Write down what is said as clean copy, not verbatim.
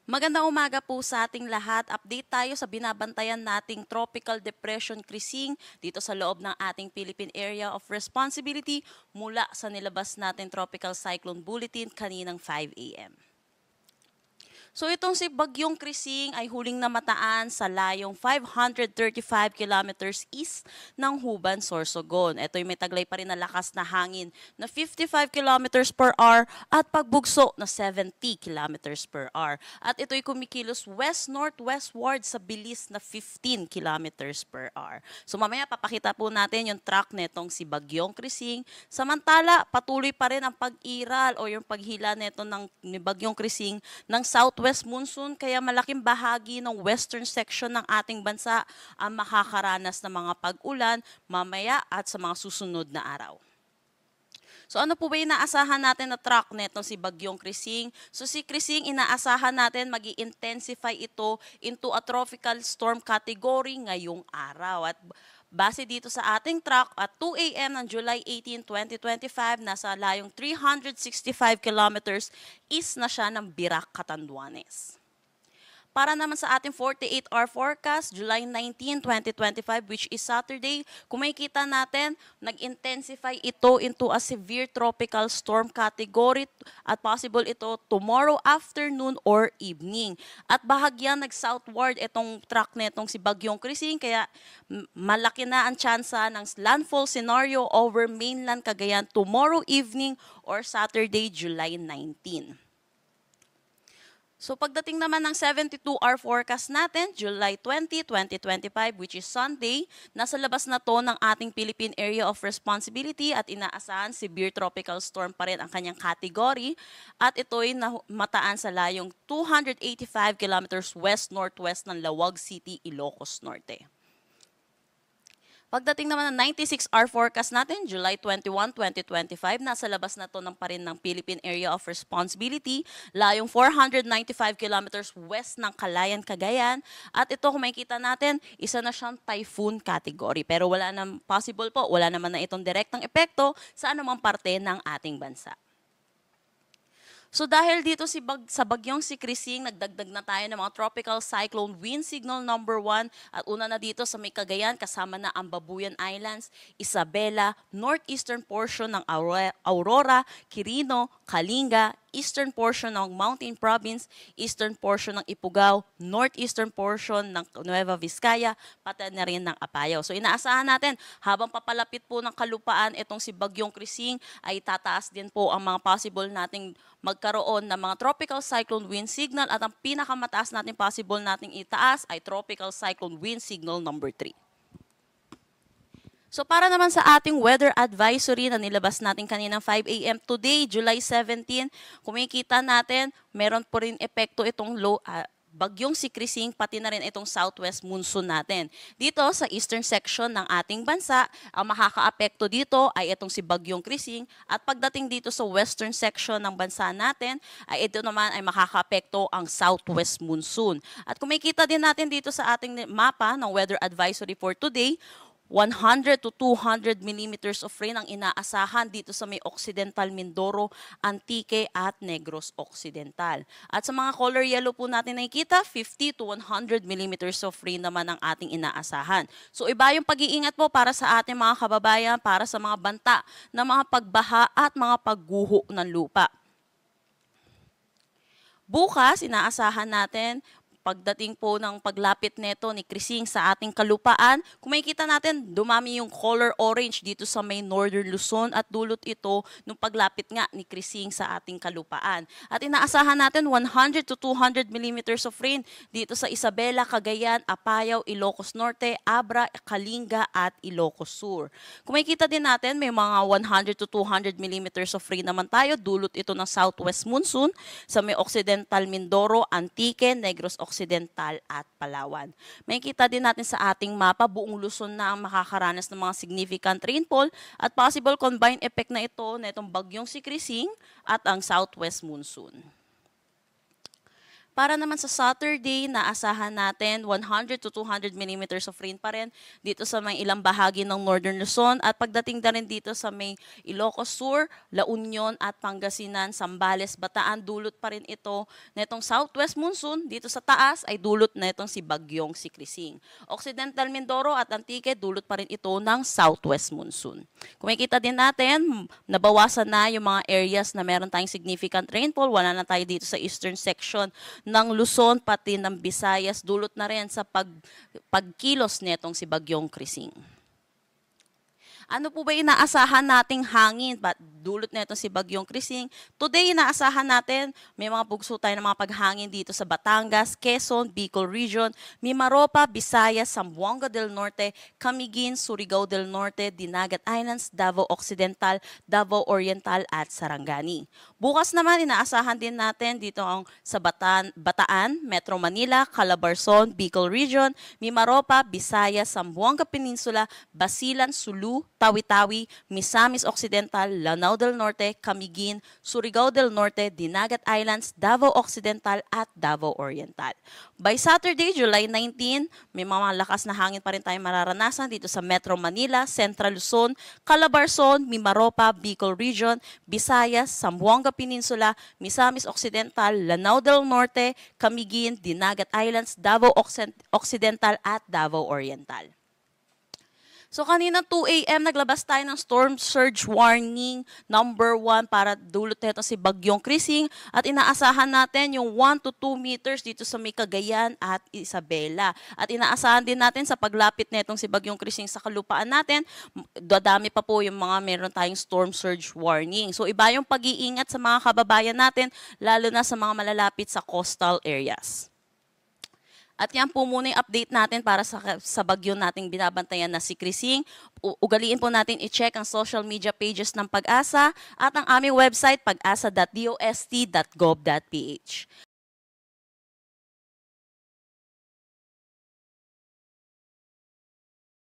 Magandang umaga po sa ating lahat. Update tayo sa binabantayan nating Tropical Depression Krising dito sa loob ng ating Philippine Area of Responsibility mula sa nilabas natin Tropical Cyclone Bulletin kaninang 5 a.m. So itong si Bagyong Krising ay huling namataan sa layong 535 kilometers east ng Huban, Sorsogon. Ito'y may taglay pa rin na lakas na hangin na 55 kilometers per hour at pagbugso na 70 kilometers per hour. At ito'y kumikilos west-northwestward sa bilis na 15 kilometers per hour. So mamaya papakita po natin yung track netong si Bagyong Krising. Samantala, patuloy pa rin ang pag-iral o yung paghila neto ni Bagyong Krising ng southwest monsoon, kaya malaking bahagi ng western section ng ating bansa ang makakaranas ng mga pag-ulan mamaya at sa mga susunod na araw. So ano po ba inaasahan natin na track neto si Bagyong Krising? So si Krising, inaasahan natin magi-intensify ito into a tropical storm category ngayong araw. At base dito sa ating track, at 2 a.m. ng July 18, 2025, nasa layong 365 kilometers east na siya ng Birac, Catanduanes. Para naman sa ating 48-hour forecast, July 19, 2025, which is Saturday, kung makikita natin, nag-intensify ito into a severe tropical storm category at possible ito tomorrow afternoon or evening. At bahagyang nag-southward itong track netong si Bagyong Krising, kaya malaki na ang tsansa ng landfall scenario over mainland Cagayan tomorrow evening or Saturday, July 19. So pagdating naman ng 72-hour forecast natin, July 20, 2025, which is Sunday, nasa labas na to ng ating Philippine Area of Responsibility at inaasahan severe tropical storm pa rin ang kanyang category at ito'y mataan sa layong 285 kilometers west-northwest ng Lawag City, Ilocos Norte. Pagdating naman ng 96-hour forecast natin, July 21, 2025, nasa labas na to ng pa rin ng Philippine Area of Responsibility, layong 495 kilometers west ng Calayan, Cagayan. At ito, kung makikita natin, isa na siyang typhoon category. Pero wala naman na itong direktang epekto sa anumang parte ng ating bansa. So dahil dito sa bagyong si Krising, nagdagdag na tayo ng mga tropical cyclone wind signal number 1 at una na dito sa may Cagayan kasama na ang Babuyan Islands, Isabela, northeastern portion ng Aurora, Quirino, Kalinga, eastern portion ng Mountain Province, eastern portion ng Ifugao, northeastern portion ng Nueva Vizcaya, pati na rin ng Apayao. So inaasahan natin, habang papalapit po ng kalupaan itong si Bagyong Krising, ay tataas din po ang mga possible nating magkaroon ng mga tropical cyclone wind signal at ang pinakamataas natin possible nating itaas ay tropical cyclone wind signal number 3. So para naman sa ating weather advisory na nilabas natin kaninang 5 a.m. today, July 17, kumikita natin, meron po rin epekto itong bagyong si Krising, pati na rin itong southwest monsoon natin. Dito sa eastern section ng ating bansa, ang makakaapekto dito ay itong si Bagyong Krising at pagdating dito sa western section ng bansa natin, ay ito naman ay makakaapekto ang southwest monsoon. At kung makikita din natin dito sa ating mapa ng weather advisory for today, 100 to 200 millimeters of rain ang inaasahan dito sa may Occidental Mindoro, Antique at Negros Occidental. At sa mga color yellow po natin nakikita, 50 to 100 millimeters of rain naman ang ating inaasahan. So iba yung pag-iingat po para sa ating mga kababayan, para sa mga banta ng mga pagbaha at mga pagguho ng lupa. Bukas, inaasahan natin, pagdating po ng paglapit neto ni Krising sa ating kalupaan, kung makikita natin, dumami yung color orange dito sa may Northern Luzon at dulot ito nung paglapit nga ni Krising sa ating kalupaan. At inaasahan natin 100 to 200 millimeters of rain dito sa Isabela, Cagayan, Apayao, Ilocos Norte, Abra, Kalinga at Ilocos Sur. Kung makikita din natin, may mga 100 to 200 millimeters of rain naman tayo, dulot ito ng southwest monsoon sa may Occidental Mindoro, Antique, Negros Occidental at Palawan. May kita din natin sa ating mapa, buong Luzon na ang makakaranas ng mga significant rainfall at possible combined effect na ito na itong bagyong si Krising at ang southwest monsoon. Para naman sa Saturday, naasahan natin 100 to 200 millimeters of rain pa rin dito sa may ilang bahagi ng Northern Luzon at pagdating na rin dito sa may Ilocos Sur, La Union at Pangasinan, Zambales, Bataan, dulot pa rin ito netong southwest monsoon. Dito sa taas ay dulot na itong si Bagyong si Krising. Occidental Mindoro at Antique, dulot pa rin ito ng southwest monsoon. Kung makikita din natin, nabawasan na yung mga areas na meron tayong significant rainfall. Wala na tayo dito sa eastern section ng Luzon, pati ng Visayas, dulot na rin sa pagkilos netong si Bagyong Krising. Ano po ba inaasahan nating hangin? Dulot na ito si Bagyong Krising. Today, inaasahan natin, may mga bugso tayo ng mga paghangin dito sa Batangas, Quezon, Bicol Region, Mimaropa, Visayas, Zamboanga del Norte, Camiguin, Surigao del Norte, Dinagat Islands, Davao Occidental, Davao Oriental at Sarangani. Bukas naman, inaasahan din natin dito sa Bataan, Metro Manila, Calabarzon, Bicol Region, Mimaropa, Visayas, Zamboanga Peninsula, Basilan, Sulu, Tawi-Tawi, Misamis Occidental, Lanao del Norte, Camiguin, Surigao del Norte, Dinagat Islands, Davao Occidental at Davao Oriental. By Saturday, July 19, may mga lakas na hangin pa rin tayong mararanasan dito sa Metro Manila, Central Luzon, Calabarzon, Mimaropa, Bicol Region, Visayas, Zamboanga Peninsula, Misamis Occidental, Lanao del Norte, Camiguin, Dinagat Islands, Davao Occidental at Davao Oriental. So kanina 2 a.m. naglabas tayo ng storm surge warning number 1 para dulot nito si Bagyong Krising at inaasahan natin yung 1 to 2 meters dito sa may Cagayan at Isabela. At inaasahan din natin sa paglapit nitong si Bagyong Krising sa kalupaan natin, dadami pa po yung mga meron tayong storm surge warning. So iba yung pag-iingat sa mga kababayan natin, lalo na sa mga malalapit sa coastal areas. At yan po muna yung update natin para sa bagyo nating binabantayan na si Krising. Ugaliin po natin i-check ang social media pages ng Pag-asa at ang aming website pag-asa.dost.gov.ph.